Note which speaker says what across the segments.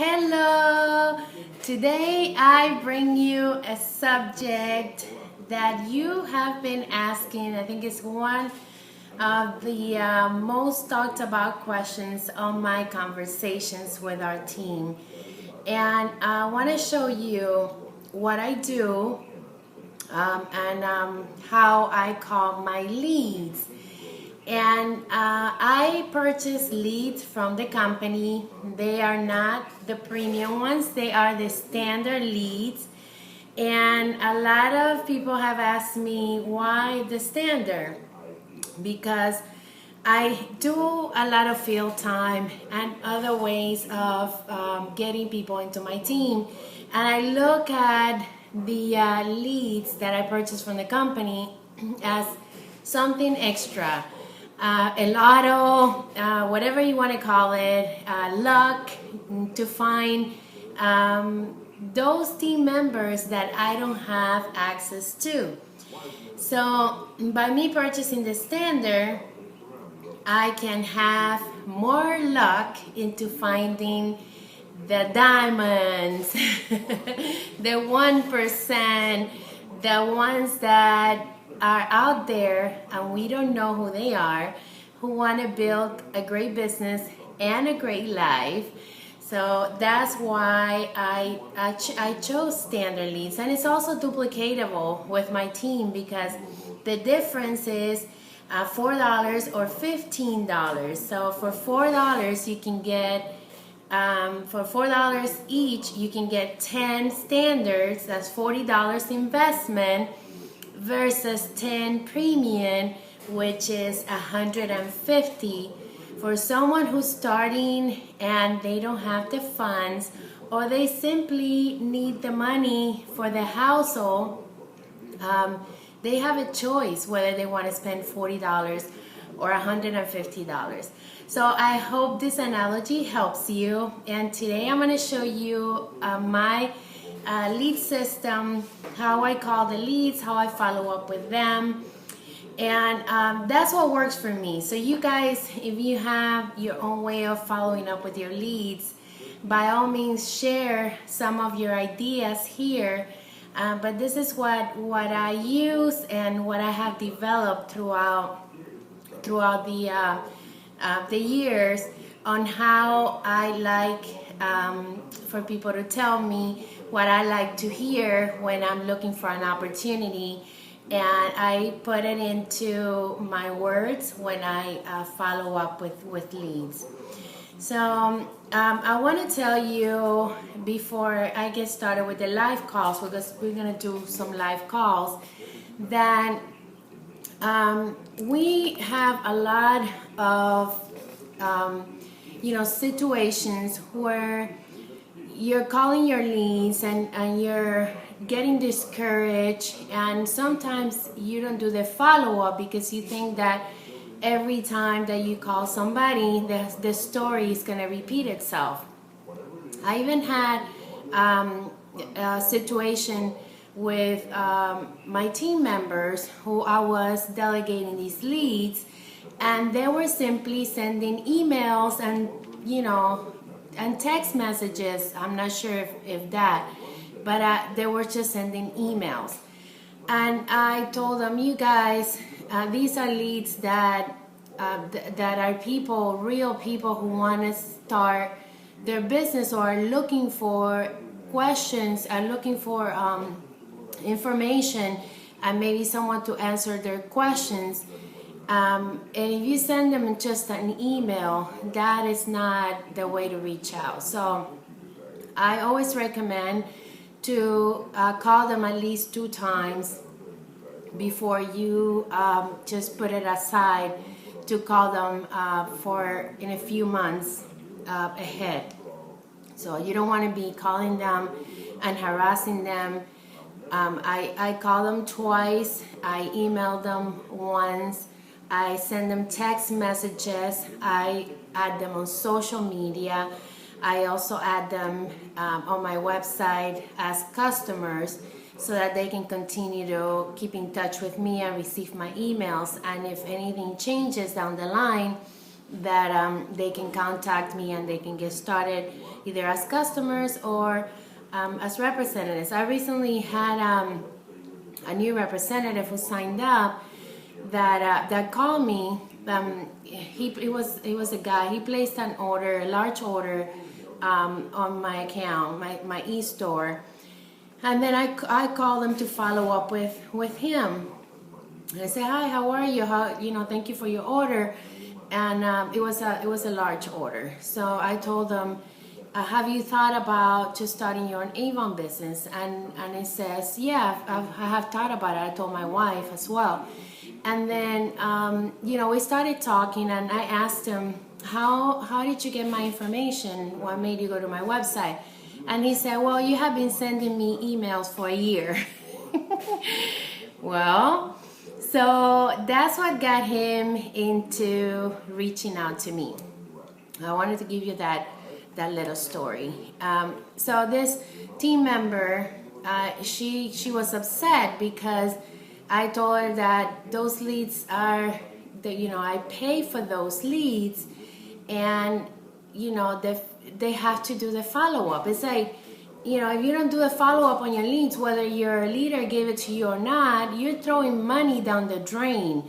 Speaker 1: Hello! Today I bring you a subject that you have been asking. I think it's one of the most talked about questions on my conversations with our team. And I want to show you what I do and how I call my leads. And I purchase leads from the company. They are not the premium ones, they are the standard leads. And a lot of people have asked me why the standard, because I do a lot of field time and other ways of getting people into my team. And I look at the leads that I purchase from the company as something extra. A lotto, whatever you want to call it, luck to find those team members that I don't have access to. So by me purchasing the standard, I can have more luck into finding the diamonds, the 1%, the ones that are out there and we don't know who they are, who want to build a great business and a great life. So that's why I chose standard leads, and it's also duplicatable with my team because the difference is $4 or $15. So for $4 you can get for $4 each you can get 10 standards. That's $40 investment versus 10 premium, which is $150 for someone who's starting and they don't have the funds, or they simply need the money for the household. They have a choice whether they want to spend $40 or $150. So I hope this analogy helps you, and today I'm going to show you my lead system, how I call the leads, how I follow up with them, and that's what works for me. So you guys, if you have your own way of following up with your leads, by all means share some of your ideas here, but this is what I use and what I have developed throughout the years on how I like for people to tell me what I like to hear when I'm looking for an opportunity, and I put it into my words when I follow up with leads. So I want to tell you before I get started with the live calls, because we're going to do some live calls, that we have a lot of situations where you're calling your leads and you're getting discouraged, and sometimes you don't do the follow-up because you think that every time that you call somebody the story is going to repeat itself. I even had a situation with my team members who I was delegating these leads, and they were simply sending emails and and text messages. I'm not sure if that, but they were just sending emails. And I told them, you guys, these are leads that are people, real people who want to start their business or are looking for questions, are looking for information, and maybe someone to answer their questions. And if you send them just an email, that is not the way to reach out. So I always recommend to call them at least 2 times before you just put it aside to call them for in a few months ahead. So you don't want to be calling them and harassing them. I call them twice, I email them once, I send them text messages, I add them on social media, I also add them on my website as customers so that they can continue to keep in touch with me and receive my emails. And if anything changes down the line, they can contact me and they can get started either as customers or as representatives. I recently had a new representative who signed up that called me. It was a guy. He placed an order, a large order, on my account, my e-store, and then I called him to follow up with him. And I said, "Hi, how are you? Thank you for your order." And it was a large order. So I told him, "Have you thought about just starting your own Avon business?" And he says, "Yeah, I have thought about it. I told my wife as well." And then we started talking, and I asked him, "How did you get my information? What made you go to my website?" And he said, "Well, you have been sending me emails for a year." Well, so that's what got him into reaching out to me. I wanted to give you that little story. So this team member, she was upset because I told her that those leads are, I pay for those leads, and they have to do the follow-up. It's like, if you don't do the follow-up on your leads, whether your leader gave it to you or not, you're throwing money down the drain.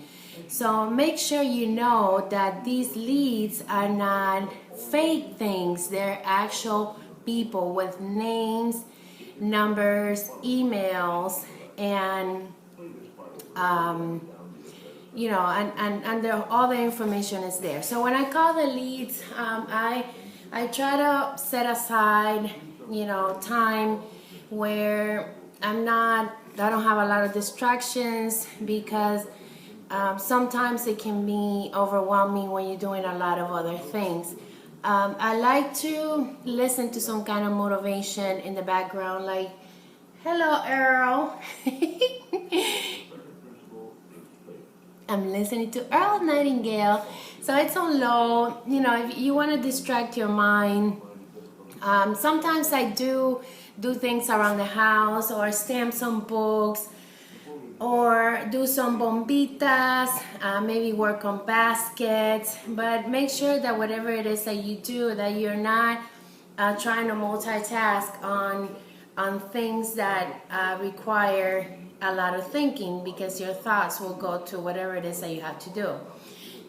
Speaker 1: So make sure you know that these leads are not fake things. They're actual people with names, numbers, emails, and all the information is there. So when I call the leads, I try to set aside, time where I don't have a lot of distractions, because sometimes it can be overwhelming when you're doing a lot of other things. I like to listen to some kind of motivation in the background, like, "Hello, Earl." I'm listening to Earl Nightingale. So it's on low. If you want to distract your mind, sometimes I do things around the house, or stamp some books, or do some bombitas, maybe work on baskets. But make sure that whatever it is that you do, that you're not trying to multitask on things that require a lot of thinking, because your thoughts will go to whatever it is that you have to do.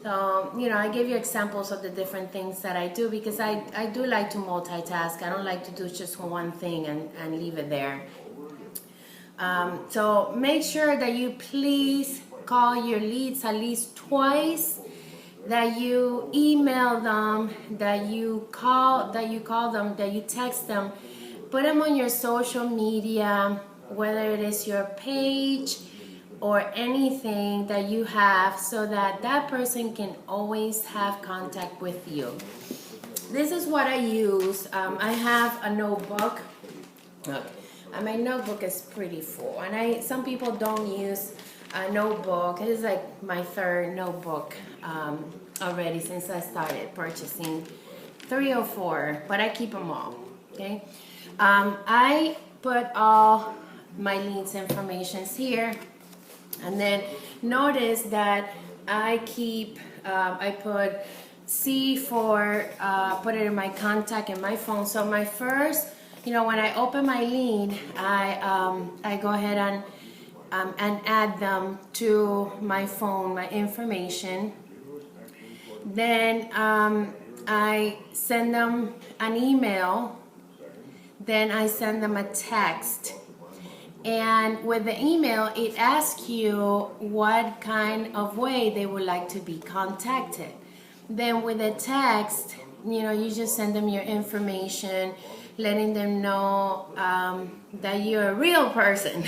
Speaker 1: So, I give you examples of the different things that I do, because I do like to multitask. I don't like to do just one thing and leave it there. So make sure that you please call your leads at least twice, that you email them, that you call them, that you text them. Put them on your social media, whether it is your page or anything that you have, so that person can always have contact with you. This is what I use. I have a notebook. Okay. My notebook is pretty full, and some people don't use a notebook. It is like my third notebook already since I started purchasing 3 or 4, but I keep them all. Okay. I put all my leads informations here, and then notice that I put C for put it in my contact in my phone. So my first, when I open my lead, I go ahead and add them to my phone, my information. Then I send them an email. Then I send them a text. And with the email, it asks you what kind of way they would like to be contacted. Then with the text, you just send them your information, letting them know that you're a real person.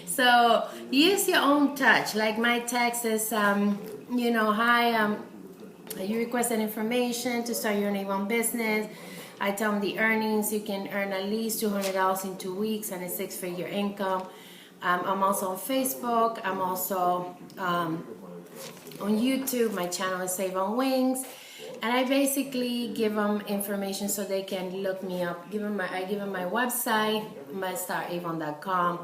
Speaker 1: So use your own touch. Like my text is, "Hi, you requested information to start your Avon business." I tell them the earnings. You can earn at least $200 in 2 weeks, and a 6-figure income. I'm also on Facebook. I'm also on YouTube. My channel is Save on Wings. And I basically give them information so they can look me up. I give them my website, mystartavon.com.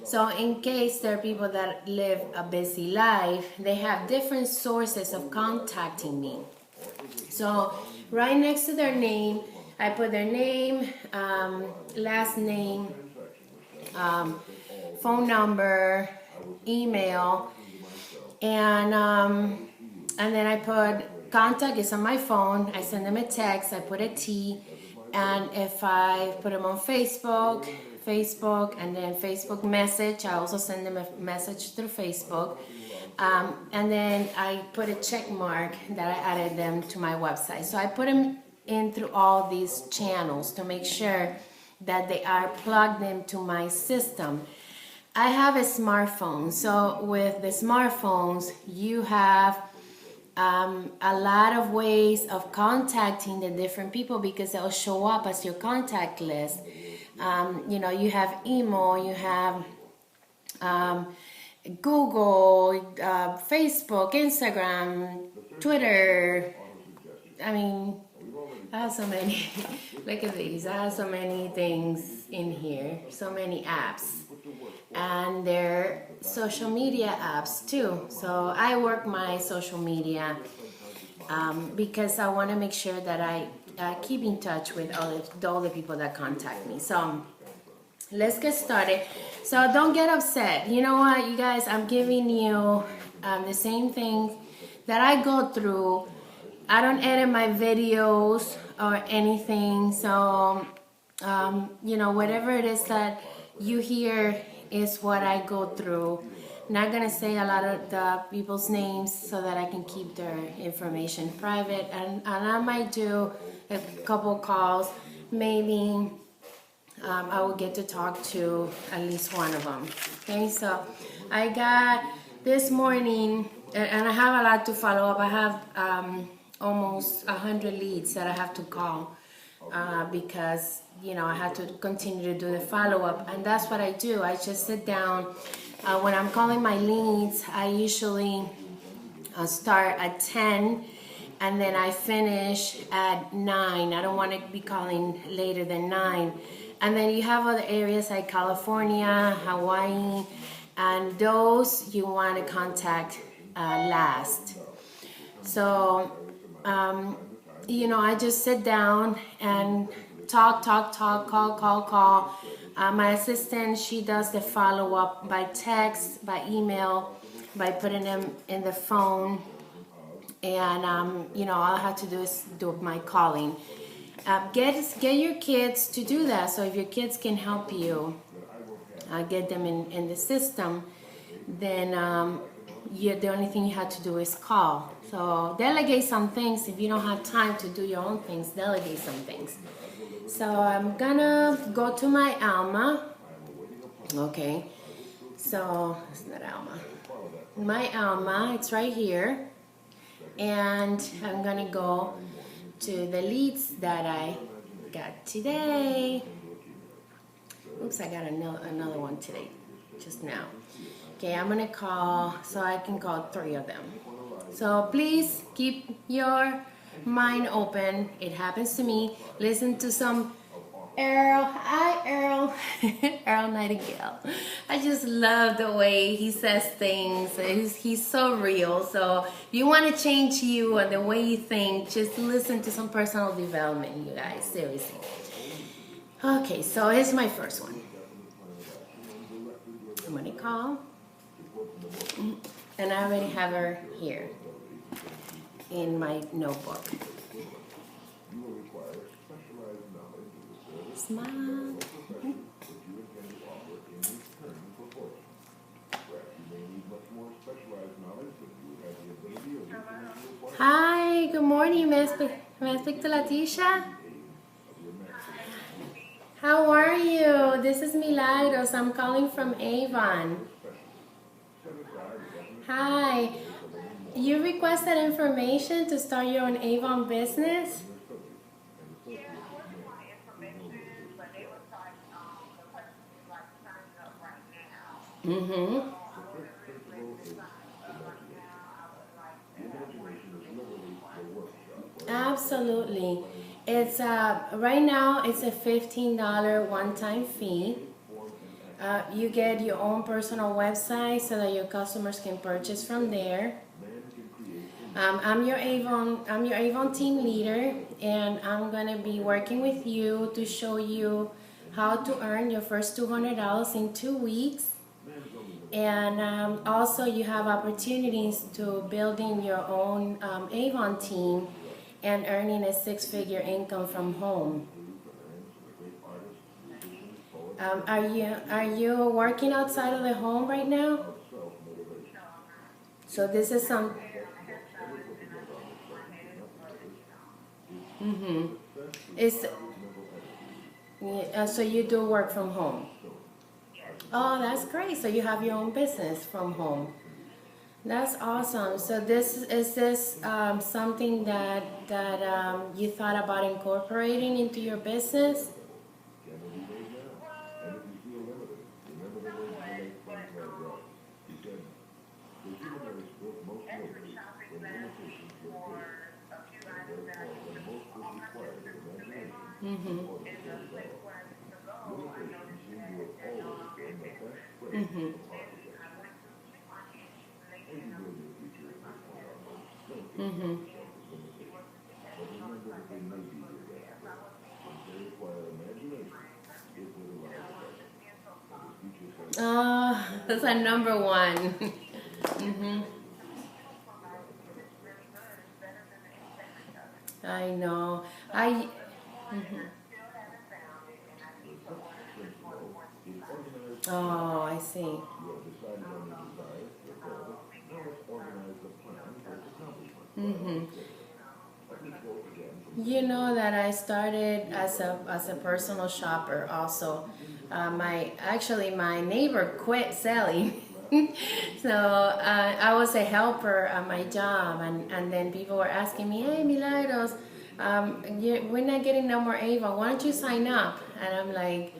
Speaker 1: So in case there are people that live a busy life, they have different sources of contacting me. So right next to their name, I put their name, last name, phone number, email, and then I put contact is on my phone. I send them a text. I put a T, and if I put them on Facebook, and then Facebook message, I also send them a message through Facebook. And then I put a check mark that I added them to my website. So I put them in through all these channels to make sure that they are plugged into my system. I have a smartphone, so with the smartphones, you have a lot of ways of contacting the different people because they'll show up as your contact list. You have email, you have Google, Facebook, Instagram, Twitter. I mean, I have so many. Look at these. I have so many things in here, so many apps. And they're social media apps too. So I work my social media because I want to make sure that I keep in touch with all the people that contact me. So let's get started. So don't get upset. You know what, you guys, I'm giving you the same thing that I go through. I don't edit my videos or anything. So, whatever it is that you hear is what I go through. Not gonna say a lot of the people's names so that I can keep their information private, and I might do a couple calls. Maybe I will get to talk to at least one of them. Okay, so I got this morning, and I have a lot to follow up. I have almost 100 leads that I have to call because I have to continue to do the follow-up, and that's what I do. I just sit down. When I'm calling my leads, I usually start at 10 and then I finish at 9. I don't want to be calling later than 9. And then you have other areas like California, Hawaii, and those you want to contact last. So I just sit down and talk, call. My assistant, she does the follow-up by text, by email, by putting them in the phone. And, all I have to do is do my calling. Get your kids to do that. So if your kids can help you get them in the system, then the only thing you have to do is call. So delegate some things. If you don't have time to do your own things, delegate some things. So I'm gonna go to my Alma. Okay, so it's not Alma. My Alma, it's right here. And I'm gonna go to the leads that I got today. Oops, I got another one today, just now. Okay, I'm gonna call, so I can call 3 of them. So please keep your mind open. It happens to me. Listen to some Earl. Hi, Earl. Earl Nightingale. I just love the way he says things. He's so real. So if you want to change you and the way you think, just listen to some personal development, you guys. Seriously. Okay, so here's my first one. I'm going to call. And I already have her here in my notebook. Smile. Hi, good morning, Miss Victor Leticia. How are you? This is Milagros. I'm calling from Avon. Hi. You requested information to start your own Avon business? Mm-hmm. Absolutely. It's right now it's a $15 one-time fee. You get your own personal website so that your customers can purchase from there. I'm your Avon team leader, and I'm gonna be working with you to show you how to earn your first $200 in 2 weeks. And also, you have opportunities to building your own Avon team and earning a six-figure income from home. Are you working outside of the home right now? So this is some. Mm-hmm. Is so you do work from home. Oh, that's great. So you have your own business from home. That's awesome. So this something that you thought about incorporating into your business? Mm-hmm. Mm-hmm. Mm-hmm. Oh, that's a number one. Mm-hmm. I know. I. Mhm. Oh, I see. Mm-hmm. You know that I started as a personal shopper also. My neighbor quit selling. So I was a helper at my job, and then people were asking me, "Hey, Milagros, we're not getting no more Avon. Why don't you sign up?" And I'm like,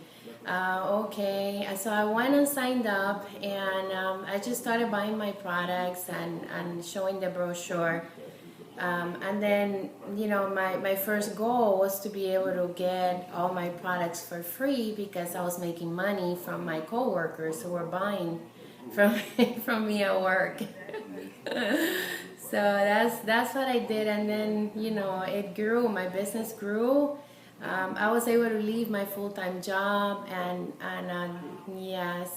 Speaker 1: okay. So I went and signed up, and I just started buying my products and showing the brochure. And then, my first goal was to be able to get all my products for free because I was making money from my coworkers who were buying from from me at work. So that's what I did, and then it grew. My business grew. I was able to leave my full-time job, and yes,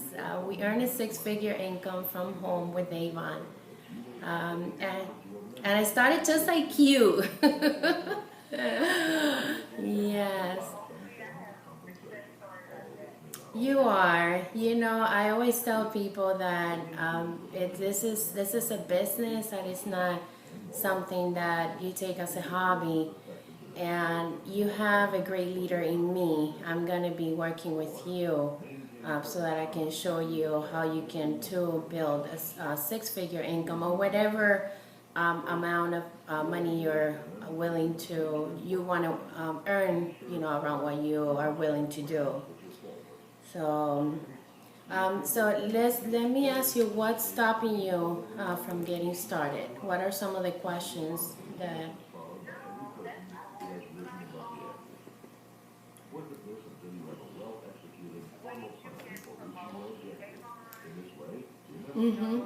Speaker 1: we earned a six-figure income from home with Avon. And I started just like you. Yes, you are. I always tell people that this is a business that is not something that you take as a hobby. And you have a great leader in me. I'm gonna be working with you so that I can show you how you can too build a six-figure income or whatever amount of money you want to earn, around what you are willing to do. So, let me ask you, what's stopping you from getting started? What are some of the questions that? Mm-hmm.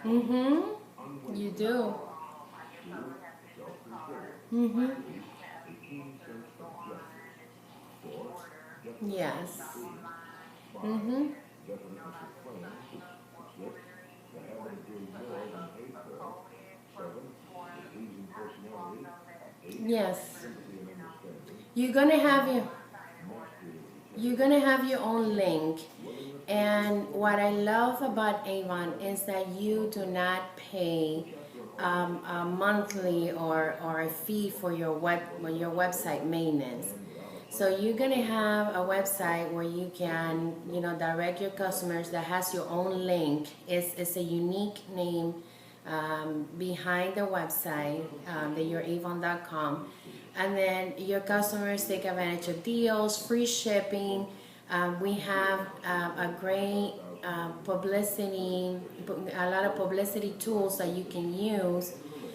Speaker 1: Mm-hmm. You do. Mm-hmm. Yes. Mm-hmm. Yes. You're gonna have your you're gonna have your own link. And what I love about Avon is that you do not pay a monthly or a fee for your website maintenance. So you're gonna have a website where you can, direct your customers that has your own link. It's a unique name behind the website, the youravon.com, and then your customers take advantage of deals, free shipping. We have a great publicity, a lot of publicity tools that you can use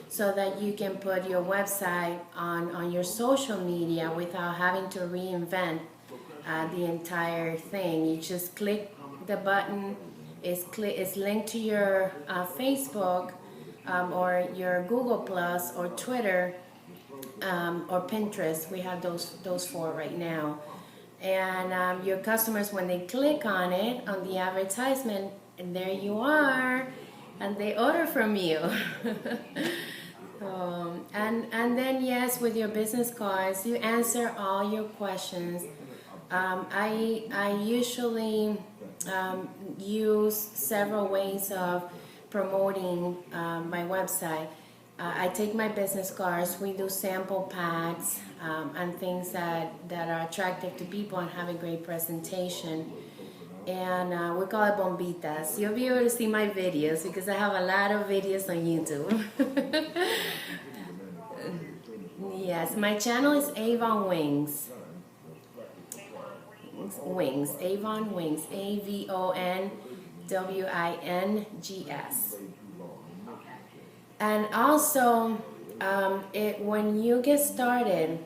Speaker 1: so that you can put your website on your social media without having to reinvent the entire thing. You just click the button, it's linked to your Facebook or your Google Plus or Twitter or Pinterest. We have those four right now. And your customers, when they click on it, on the advertisement, and there you are, and they order from you. And then yes, with your business cards, you answer all your questions. I usually use several ways of promoting my website. I take my business cards, we do sample packs and things that are attractive to people and have a great presentation. And we call it bombitas. You'll be able to see my videos because I have a lot of videos on YouTube. Yes, my channel is Avon Wings. Avon Wings, AVONWINGS. And also, when you get started,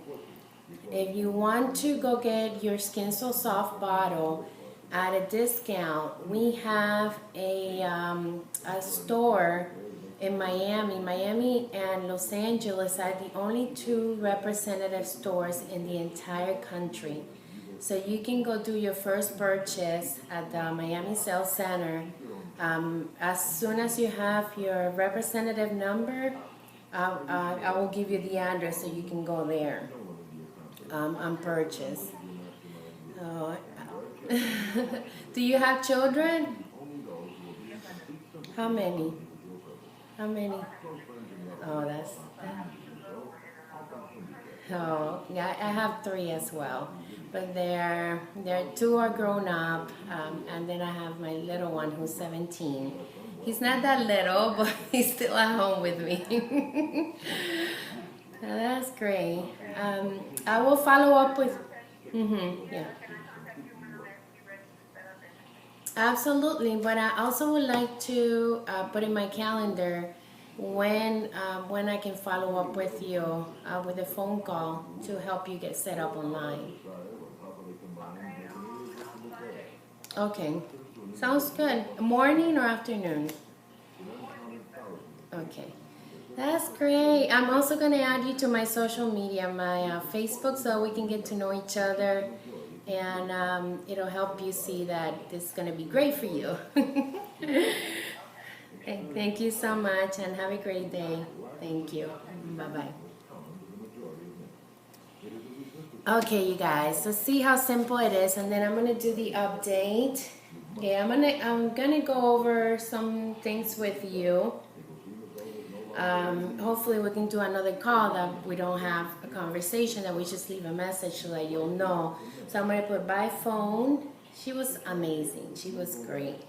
Speaker 1: if you want to go get your Skin So Soft bottle at a discount, we have a store in Miami and Los Angeles are the only two representative stores in the entire country. So you can go do your first purchase at the Miami Sales Center. As soon as you have your representative number, I will give you the address so you can go there and purchase. Do you have children? How many? How many? Oh, that's... Oh, yeah, I have 3 as well. But they're 2 are grown up, and then I have my little one who's 17. He's not that little, but he's still at home with me. That's great. I will follow up with... yeah. Absolutely, but I also would like to put in my calendar when I can follow up with you with a phone call to help you get set up online. Okay, sounds good. Morning or afternoon? Okay, that's great. I'm also going to add you to my social media, my Facebook, so we can get to know each other, and it'll help you see that this is going to be great for you. Okay, thank you so much, and have a great day. Thank you. Bye-bye. Okay, you guys, so see how simple it is, and then I'm gonna do the update. Okay, I'm gonna go over some things with you. Hopefully we can do another call that we don't have a conversation, that we just leave a message so that you'll know. So I'm gonna put by phone. She was amazing. She was great.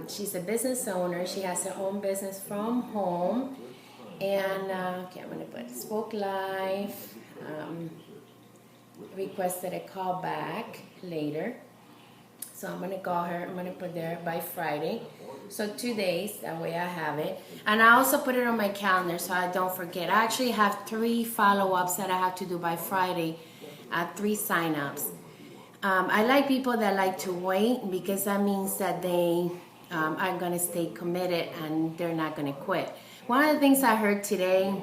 Speaker 1: She's a business owner. She has her own business from home. And okay, I'm gonna put spoke live. Requested a call back later, so I'm gonna call her. I'm gonna put there by Friday, so 2 days, that way I have it. And I also put it on my calendar so I don't forget. I actually have 3 follow-ups that I have to do by Friday, 3 sign-ups. I like people that like to wait, because that means that they are gonna stay committed and they're not gonna quit. One of the things I heard today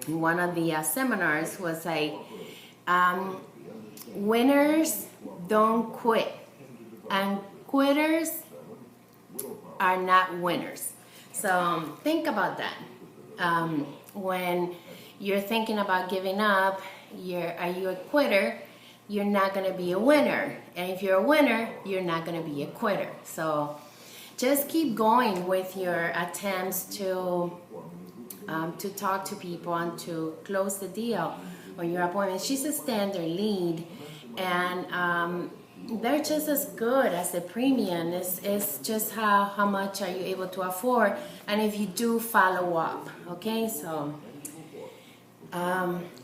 Speaker 1: in one of the seminars was like, winners don't quit, and quitters are not winners. So think about that. When you're thinking about giving up, are you a quitter? You're not going to be a winner. And if you're a winner, you're not going to be a quitter. So just keep going with your attempts to talk to people and to close the deal on your appointment. She's a standard lead, and they're just as good as the premium. It's just how much are you able to afford, and if you do follow up. Okay, so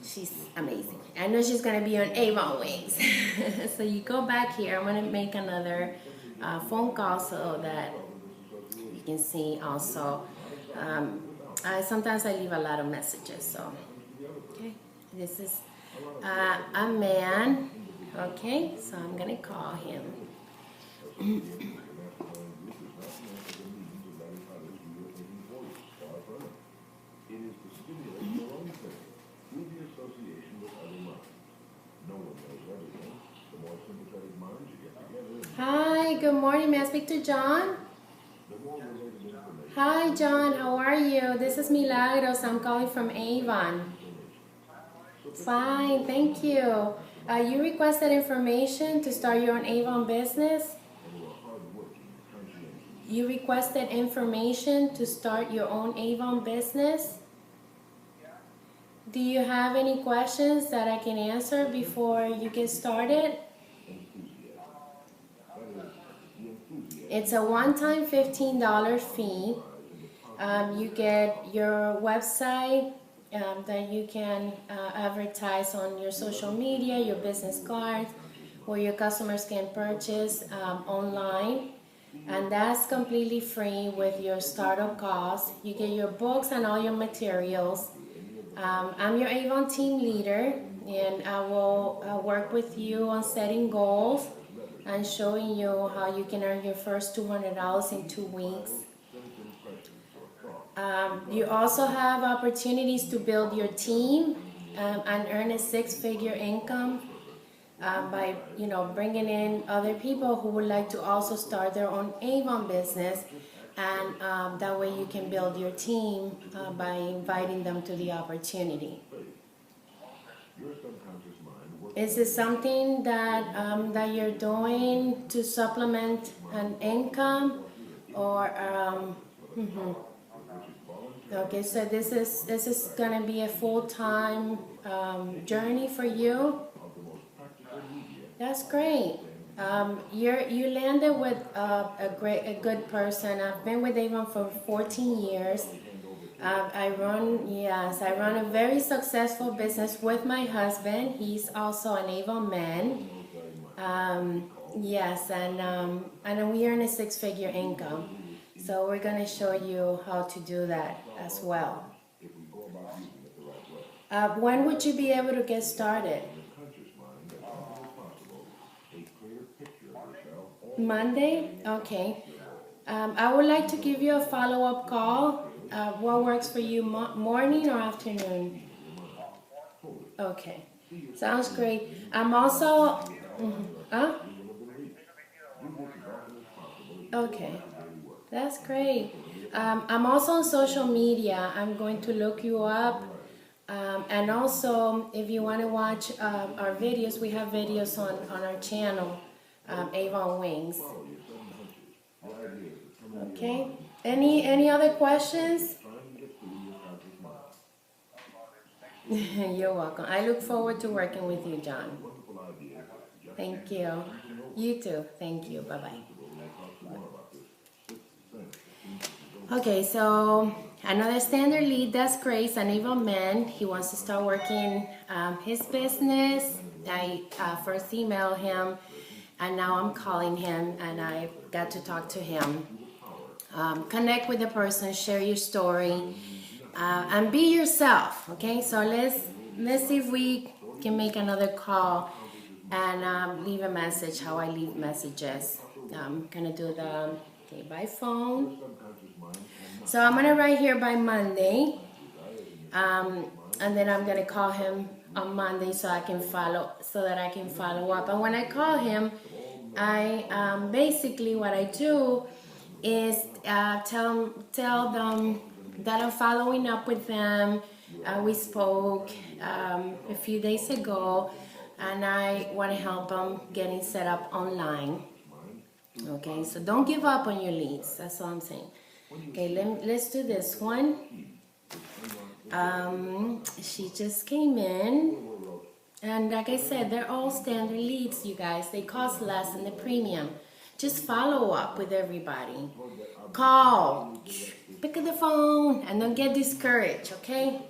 Speaker 1: she's amazing. I know she's gonna be on Avon Wings. So you go back here. I'm gonna make another phone call so that you can see also sometimes I leave a lot of messages. So, okay, this is a man. Okay, so I'm gonna call him. Hi, good morning. May I speak to John? Hi, John. How are you? This is Milagros. I'm calling from Avon. Fine, thank you. You requested information to start your own Avon business? You requested information to start your own Avon business? Do you have any questions that I can answer before you get started? It's a one-time $15 fee. You get your website that you can advertise on your social media, your business cards, where your customers can purchase online. And that's completely free with your startup costs. You get your books and all your materials. I'm your Avon team leader, and I will work with you on setting goals and showing you how you can earn your first $200 in 2 weeks. You also have opportunities to build your team and earn a six-figure income by bringing in other people who would like to also start their own Avon business, and that way you can build your team by inviting them to the opportunity. Is this something that you're doing to supplement an income, or okay, so this is gonna be a full-time journey for you? That's great. You landed with a good person. I've been with Avon for 14 years. I run a very successful business with my husband. He's also an Avon man. Yes, and we earn a six-figure income. So we're gonna show you how to do that as well. When would you be able to get started? Monday? Okay. I would like to give you a follow-up call. What works for you, morning or afternoon? Okay. Sounds great. I'm also... Huh? Okay. That's great. I'm also on social media. I'm going to look you up. And also, if you want to watch our videos, we have videos on our channel, Avon Wings. Okay. Any other questions? You're welcome. I look forward to working with you, John. Thank you. You too. Thank you. Bye-bye. Okay, so another standard lead, that's Grace, an Avon man. He wants to start working his business. I first emailed him, and now I'm calling him, and I got to talk to him. Connect with the person, share your story, and be yourself. Okay, so let's see if we can make another call and leave a message. How I leave messages. I'm gonna do the by phone. So I'm gonna write here by Monday, and then I'm gonna call him on Monday so that I can follow up. And when I call him, I basically what I do is tell them that I'm following up with them. We spoke a few days ago, and I want to help them getting set up online. Okay, so don't give up on your leads. That's all I'm saying. Okay, let's do this one. She just came in, and like I said, they're all standard leads, you guys. They cost less than the premium. Just follow up with everybody. Call, pick up the phone, and don't get discouraged, okay?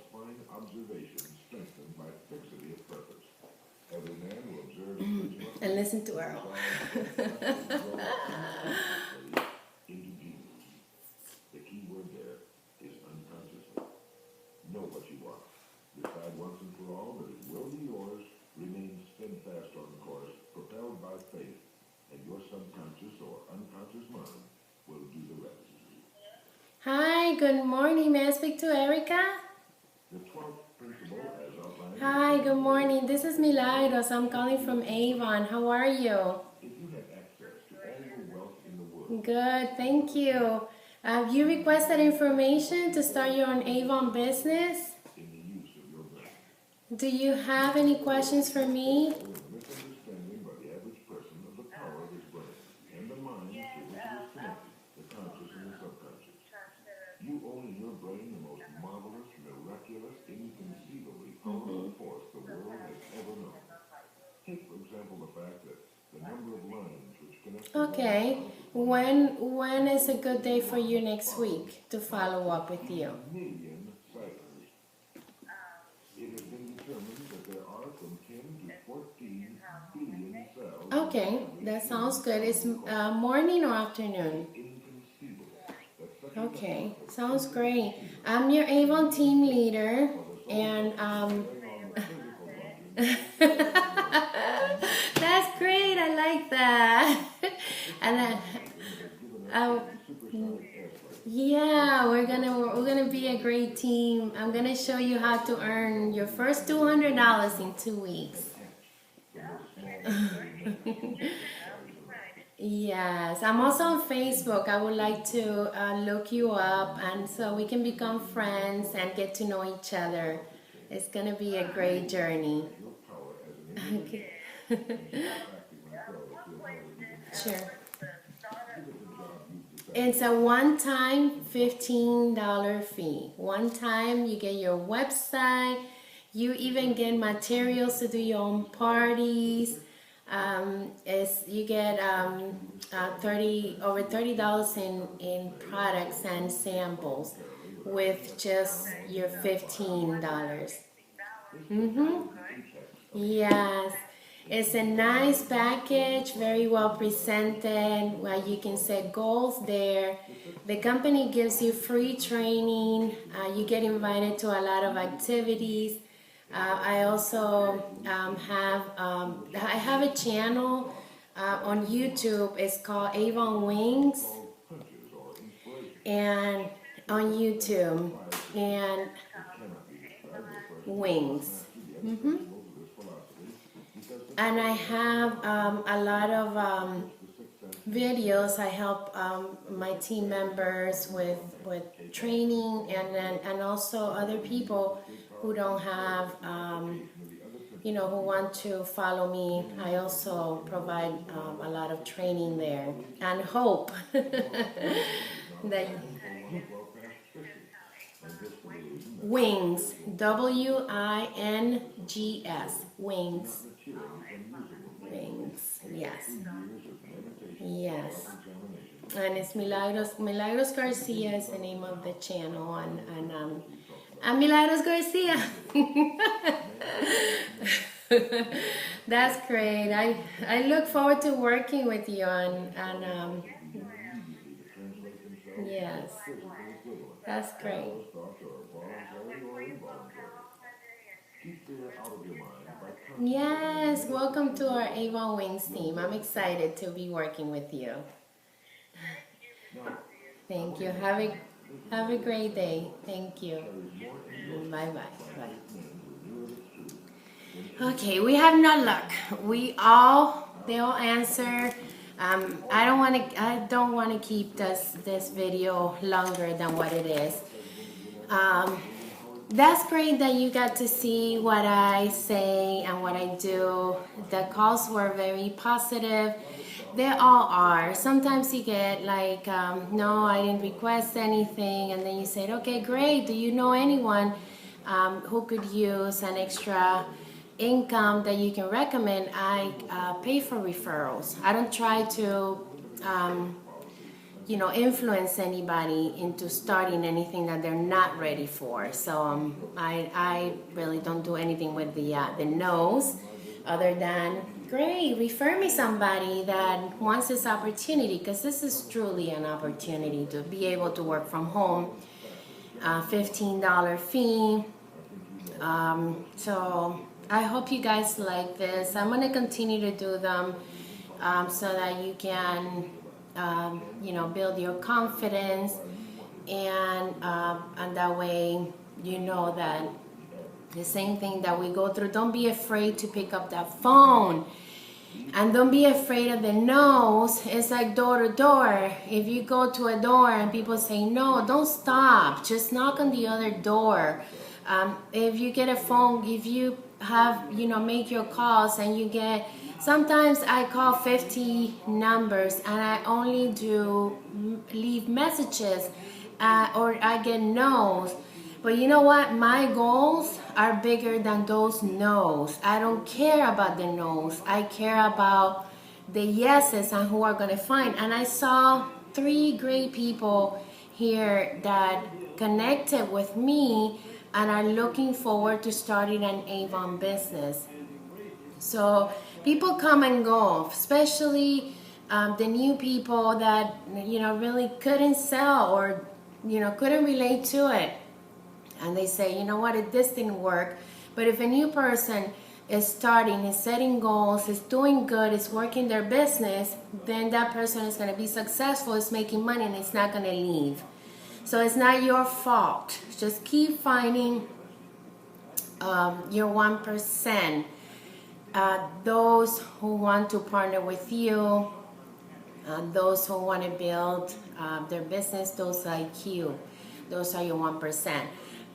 Speaker 1: And listen to Earl. Hi, good morning. May I speak to Erica? Hi, good morning. This is Milagros. I'm calling from Avon. How are you? Good, thank you. You requested information to start your own Avon business. Do you have any questions for me? Okay. When is a good day for you next week to follow up with you? Okay, that sounds good. Is morning or afternoon? Okay, sounds great. I'm your Avon team leader, and that's great. I like that. And uh, yeah, we're gonna be a great team. I'm gonna show you how to earn your first $200 in 2 weeks. Yes, I'm also on Facebook. I would like to look you up, and so we can become friends and get to know each other. It's gonna be a great journey. Okay. Sure. It's a one-time $15 fee. One time you get your website. You even get materials to do your own parties. You get 30 over $30 in products and samples with just your $15. Mm-hmm. Yes, it's a nice package, very well presented, where you can set goals there. The company gives you free training. You get invited to a lot of activities. I also I have a channel on YouTube. It's called Avon Wings, and on YouTube and Wings. Mm-hmm. And I have a lot of videos. I help my team members with training, and also other people who don't have who want to follow me. I also provide a lot of training there, and hope that Wings, WINGS, Wings. Wings, yes. Yes. And it's Milagros Garcia is the name of the channel, and I'm Milagros Garcia. That's great. I look forward to working with you, and yes, that's great. Yes, welcome to our Avon Wings team. I'm excited to be working with you. Thank you. Have a great day. Thank you. Bye bye. Bye. Okay, we have no luck. They all answer. I don't want to keep this video longer than what it is. That's great that you got to see what I say and what I do. The calls were very positive. They all are. Sometimes you get like, no, I didn't request anything, and then you said, okay, great. Do you know anyone who could use an extra income that you can recommend? I pay for referrals. I don't try to influence anybody into starting anything that they're not ready for. So I really don't do anything with the no's, other than, great, refer me somebody that wants this opportunity, because this is truly an opportunity to be able to work from home. $15 fee. So I hope you guys like this. I'm going to continue to do them so that you can build your confidence, and that way you know that the same thing that we go through. Don't be afraid to pick up that phone. And don't be afraid of the no's. It's like door to door. If you go to a door and people say no, don't stop. Just knock on the other door. If you get a phone, if you have, make your calls and you get, sometimes I call 50 numbers and I only do leave messages or I get no's. But you know what? My goals are bigger than those no's. I don't care about the no's. I care about the yeses and who are going to find. And I saw 3 great people here that connected with me and are looking forward to starting an Avon business. So people come and go, especially the new people that, really couldn't sell or, couldn't relate to it. And they say, you know what, this didn't work. But if a new person is starting, is setting goals, is doing good, is working their business, then that person is going to be successful, is making money, and it's not going to leave. So it's not your fault. Just keep finding your 1%. Those who want to partner with you, those who want to build their business, those like you. Those are your 1%.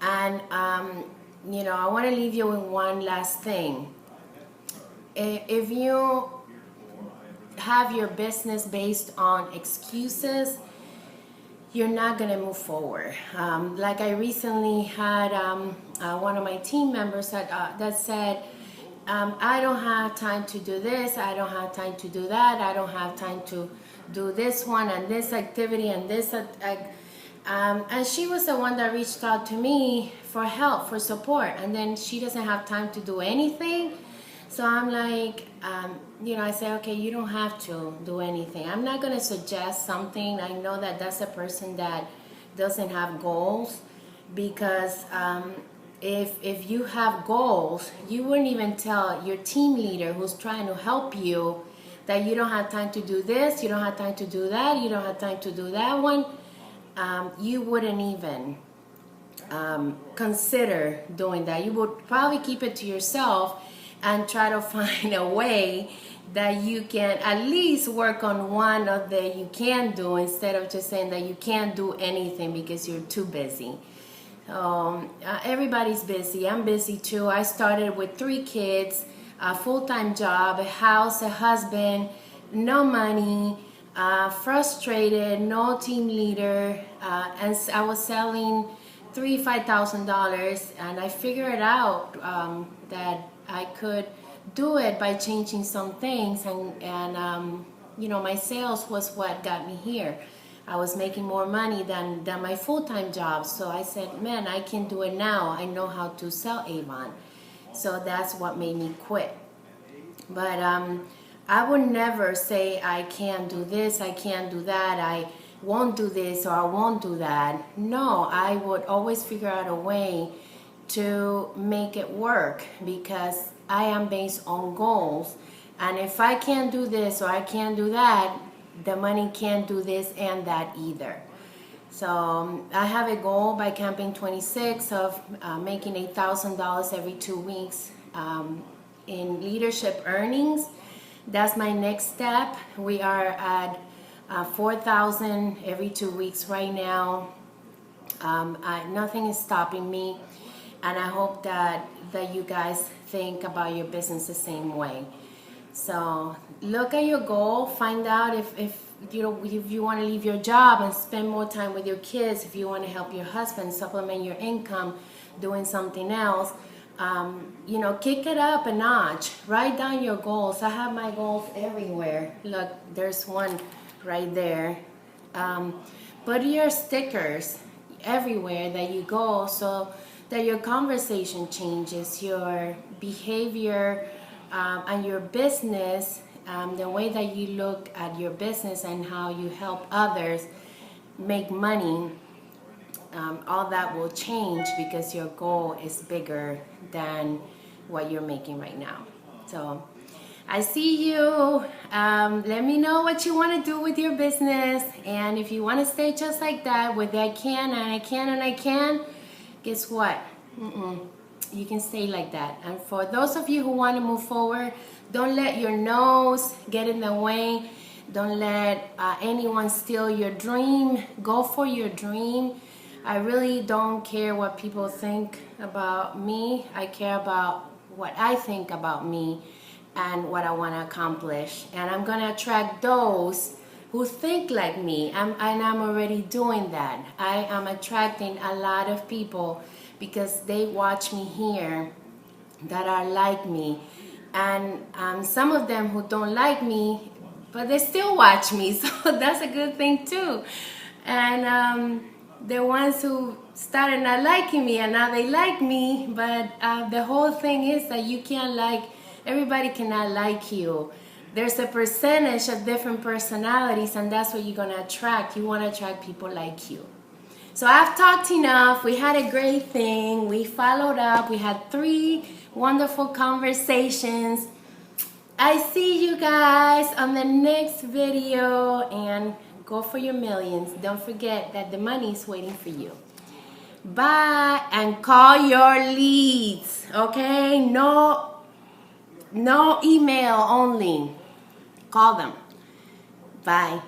Speaker 1: And, I want to leave you with one last thing. If you have your business based on excuses, you're not going to move forward. Like I recently had one of my team members that said, I don't have time to do this, I don't have time to do that, I don't have time to do this one and this activity and this and she was the one that reached out to me for help, for support, and then she doesn't have time to do anything. So I'm like, I say, okay, you don't have to do anything. I'm not going to suggest something. I know that that's a person that doesn't have goals, because if you have goals, you wouldn't even tell your team leader who's trying to help you that you don't have time to do this, you don't have time to do that, you don't have time to do that one. You wouldn't even consider doing that. You would probably keep it to yourself and try to find a way that you can at least work on one of the you can do, instead of just saying that you can't do anything because you're too busy. Everybody's busy. I'm busy too. I started with 3 kids, a full-time job, a house, a husband, no money, frustrated, no team leader, and I was selling $5,000, and I figured out that I could do it by changing some things, and my sales was what got me here. I was making more money than my full-time job, so I said, man, I can do it now. I know how to sell Avon. So that's what made me quit. But I would never say I can't do this, I can't do that, I won't do this or I won't do that. No, I would always figure out a way to make it work, because I am based on goals. And if I can't do this or I can't do that, the money can't do this and that either. So I have a goal by Campaign 26 of making $8,000 every 2 weeks in leadership earnings. That's my next step. We are at 4,000 every 2 weeks right now. Nothing is stopping me, and I hope that you guys think about your business the same way. So look at your goal. Find out if you want to leave your job and spend more time with your kids. If you want to help your husband supplement your income doing something else. Kick it up a notch. Write down your goals. I have my goals everywhere. Look, there's one right there. Put your stickers everywhere that you go, so that your conversation changes, your behavior, and your business, the way that you look at your business and how you help others make money. All that will change because your goal is bigger than what you're making right now. So I see you. Let me know what you want to do with your business. And if you want to stay just like that with I can and I can and I can, guess what? You can stay like that. And for those of you who want to move forward, don't let your nose get in the way. Don't let anyone steal your dream. Go for your dream. I really don't care what people think about me. I care about what I think about me and what I want to accomplish. And I'm going to attract those who think like me. And I'm already doing that. I am attracting a lot of people because they watch me here that are like me. And some of them who don't like me, but they still watch me. So that's a good thing too. And the ones who started not liking me and now they like me. But the whole thing is that you can't like, everybody cannot like you. There's a percentage of different personalities, and that's what you're going to attract. You want to attract people like you. So I've talked enough. We had a great thing. We followed up. We had 3 wonderful conversations. I see you guys on the next video, and go for your millions. Don't forget that the money is waiting for you. Bye, and call your leads, okay? No email only. Call them. Bye.